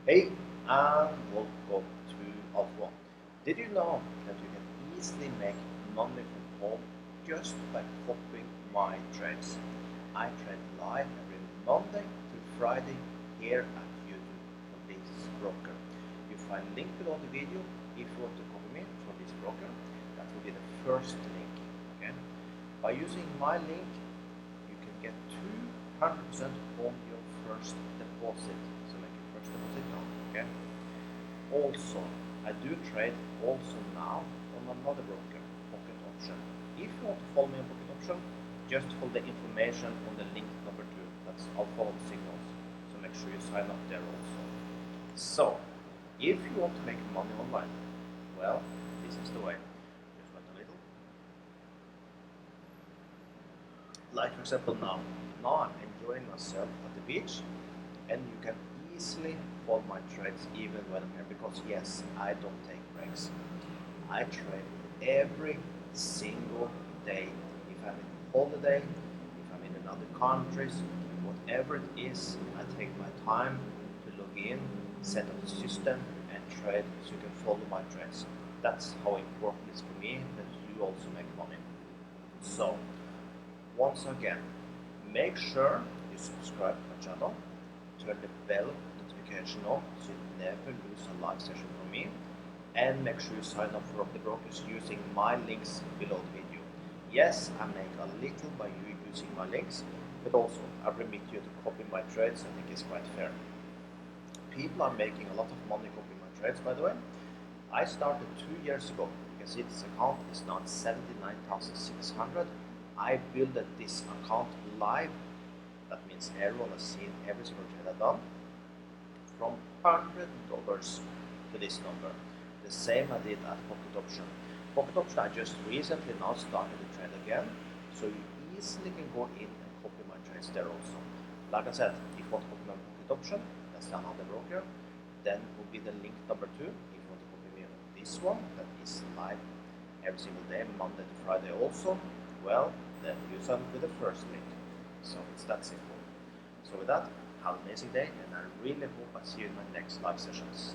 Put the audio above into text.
Hey, and welcome to Alpha. Did you know that you can easily make money from home just by copying my trades? I trade live every Monday to Friday here at YouTube for this broker. You find link below the video if you want to copy me for this broker. That will be the first link. Okay. By using my link, you can get 200% on your first deposit. So make your first deposit now. Okay. Also, I do trade also now on another broker, Pocket Option. If you want to follow me on Pocket Option, just follow the information on the link number 2. That's I'll follow the signals. So make sure you sign up there also. So, if you want to make money online, well, this is the way. Just wait a little. Like for example now I'm enjoying myself at the beach, and you can easily follow my trades even when I'm here because yes, I don't take breaks. I trade every single day. If I'm in holiday, if I'm in another countries, whatever it is, I take my time to log in, set up the system and trade so you can follow my trades. That's how important it is for me that you also make money. So once again, make sure you subscribe to my channel, turn the bell notification on so you never lose a live session from me, and make sure you sign up for the brokers using my links below the video. Yes, I make a little by you using my links, but also I remit you to copy my trades. I think it's quite fair. People are making a lot of money copying my trades, by the way. I started 2 years ago. You can see this account is now 79,600. I built this account live. That means everyone has seen every single trade I've done. From $100 to this number. The same I did at Pocket Option. Pocket Option I just recently now started to trade again. So you easily can go in and copy my trades there also. Like I said, if you want to copy my Pocket Option, that's another broker. Then will be the link number 2. If you want to copy me on this one, that is live every single day, Monday to Friday also, well, then you sign up with the first link. So it's that simple. So with that, have an amazing day, and I really hope I see you in my next live sessions.